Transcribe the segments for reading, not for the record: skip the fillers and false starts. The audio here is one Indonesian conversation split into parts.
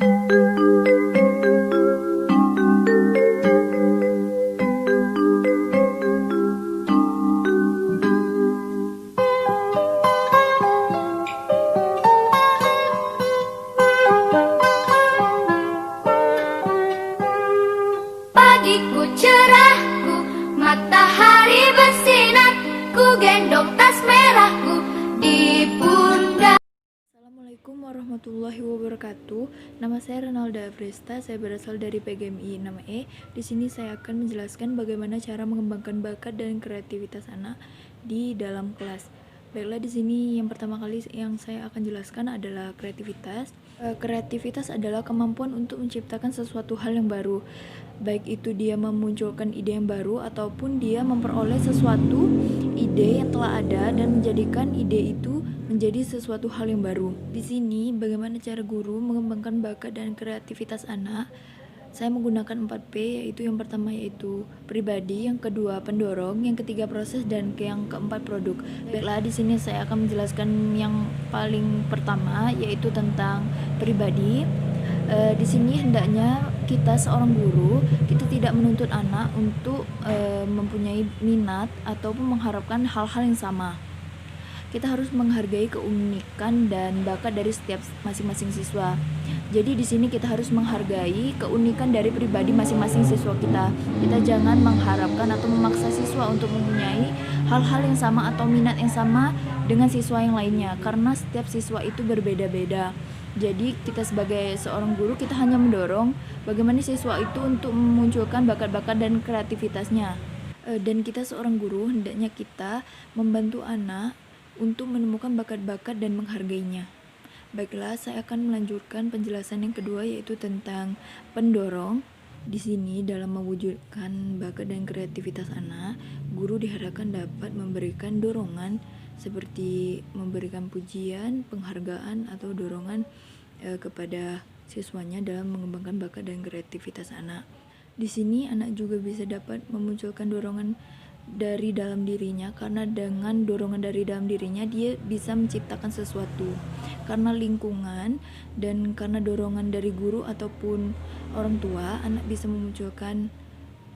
Pagiku cerahku, matahari bersinar, ku gendong tas merahku di pundak. Assalamualaikum warahmatullahi wabarakatuh. Nama saya Renalda Afrista, saya berasal dari PGMI 6E. Di sini saya akan menjelaskan bagaimana cara mengembangkan bakat dan kreativitas anak di dalam kelas. Baiklah, di sini yang pertama kali yang saya akan jelaskan adalah kreativitas. Kreativitas adalah kemampuan untuk menciptakan sesuatu hal yang baru, baik itu dia memunculkan ide yang baru ataupun dia memperoleh sesuatu ide yang telah ada dan menjadikan ide itu menjadi sesuatu hal yang baru. Di sini bagaimana cara guru mengembangkan bakat dan kreativitas anak? Saya menggunakan 4P, yaitu yang pertama yaitu pribadi, yang kedua pendorong, yang ketiga proses, dan yang keempat produk. Baiklah, di sini saya akan menjelaskan yang paling pertama yaitu tentang pribadi. Di sini hendaknya kita seorang guru, kita tidak menuntut anak untuk mempunyai minat ataupun mengharapkan hal-hal yang sama. Kita harus menghargai keunikan dan bakat dari setiap masing-masing siswa. Jadi di sini kita harus menghargai keunikan dari pribadi masing-masing siswa kita. Kita jangan mengharapkan atau memaksa siswa untuk mempunyai hal-hal yang sama atau minat yang sama dengan siswa yang lainnya, karena setiap siswa itu berbeda-beda. Jadi kita sebagai seorang guru, kita hanya mendorong bagaimana siswa itu untuk memunculkan bakat-bakat dan kreativitasnya. Dan kita seorang guru hendaknya kita membantu anak untuk menemukan bakat-bakat dan menghargainya. Baiklah, saya akan melanjutkan penjelasan yang kedua yaitu tentang pendorong. Di sini dalam mewujudkan bakat dan kreativitas anak, guru diharapkan dapat memberikan dorongan seperti memberikan pujian, penghargaan atau dorongan kepada siswanya dalam mengembangkan bakat dan kreativitas anak. Di sini anak juga bisa dapat memunculkan dorongan dari dalam dirinya, karena dengan dorongan dari dalam dirinya dia bisa menciptakan sesuatu. Karena lingkungan dan karena dorongan dari guru ataupun orang tua, anak bisa memunculkan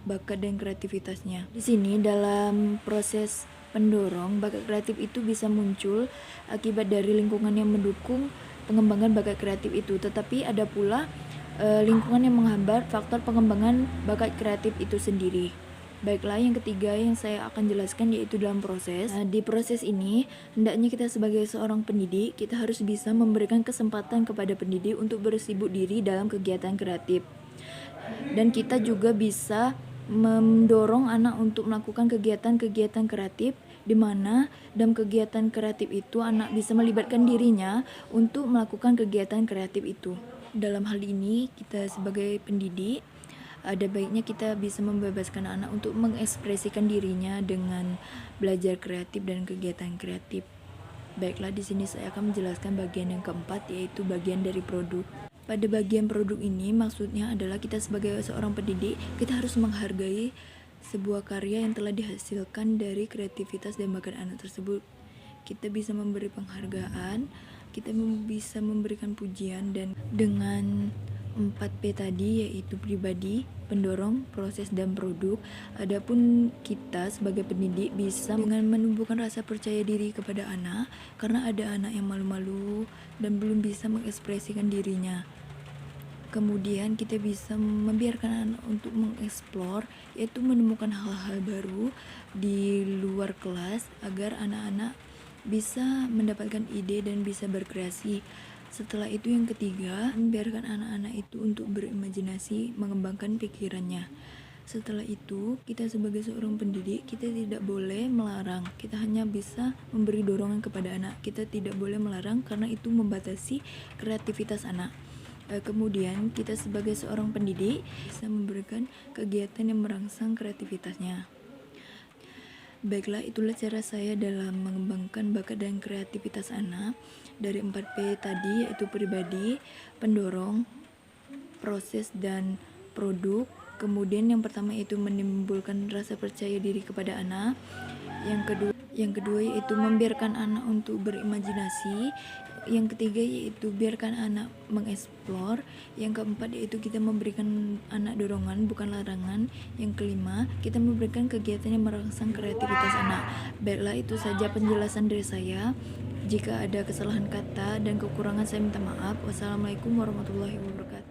bakat dan kreativitasnya. Di sini dalam proses pendorong, bakat kreatif itu bisa muncul akibat dari lingkungan yang mendukung pengembangan bakat kreatif itu, tetapi ada pula lingkungan yang menghambat faktor pengembangan bakat kreatif itu sendiri. Baiklah, yang ketiga yang saya akan jelaskan yaitu dalam proses. Di proses ini, hendaknya kita sebagai seorang pendidik, kita harus bisa memberikan kesempatan kepada pendidik untuk bersibuk diri dalam kegiatan kreatif. Dan kita juga bisa mendorong anak untuk melakukan kegiatan-kegiatan kreatif, di mana dalam kegiatan kreatif itu anak bisa melibatkan dirinya untuk melakukan kegiatan kreatif itu. Dalam hal ini, kita sebagai pendidik, ada baiknya kita bisa membebaskan anak untuk mengekspresikan dirinya dengan belajar kreatif dan kegiatan kreatif. Baiklah, di sini saya akan menjelaskan bagian yang keempat yaitu bagian dari produk. Pada bagian produk ini maksudnya adalah kita sebagai seorang pendidik, kita harus menghargai sebuah karya yang telah dihasilkan dari kreativitas dan bakat anak tersebut. Kita bisa memberi penghargaan, kita bisa memberikan pujian, dan dengan 4P tadi yaitu pribadi, pendorong, proses, dan produk. Adapun kita sebagai pendidik bisa dengan menumbuhkan rasa percaya diri kepada anak, karena ada anak yang malu-malu dan belum bisa mengekspresikan dirinya. Kemudian kita bisa membiarkan anak untuk mengeksplor, yaitu menemukan hal-hal baru di luar kelas agar anak-anak bisa mendapatkan ide dan bisa berkreasi. Setelah itu yang ketiga, biarkan anak-anak itu untuk berimajinasi, mengembangkan pikirannya. Setelah itu, kita sebagai seorang pendidik, kita tidak boleh melarang. Kita hanya bisa memberi dorongan kepada anak. Kita tidak boleh melarang karena itu membatasi kreativitas anak. Kemudian kita sebagai seorang pendidik bisa memberikan kegiatan yang merangsang kreativitasnya. Baiklah, itulah cara saya dalam mengembangkan bakat dan kreativitas anak dari 4P tadi, yaitu pribadi, pendorong, proses, dan produk. Kemudian yang pertama itu menimbulkan rasa percaya diri kepada anak. Yang kedua yaitu membiarkan anak untuk berimajinasi. Yang ketiga yaitu biarkan anak mengeksplor. Yang keempat yaitu kita memberikan anak dorongan bukan larangan. Yang kelima, kita memberikan kegiatan yang merangsang kreativitas anak. Baiklah, itu saja penjelasan dari saya. Jika ada kesalahan kata dan kekurangan saya minta maaf. Wassalamualaikum warahmatullahi wabarakatuh.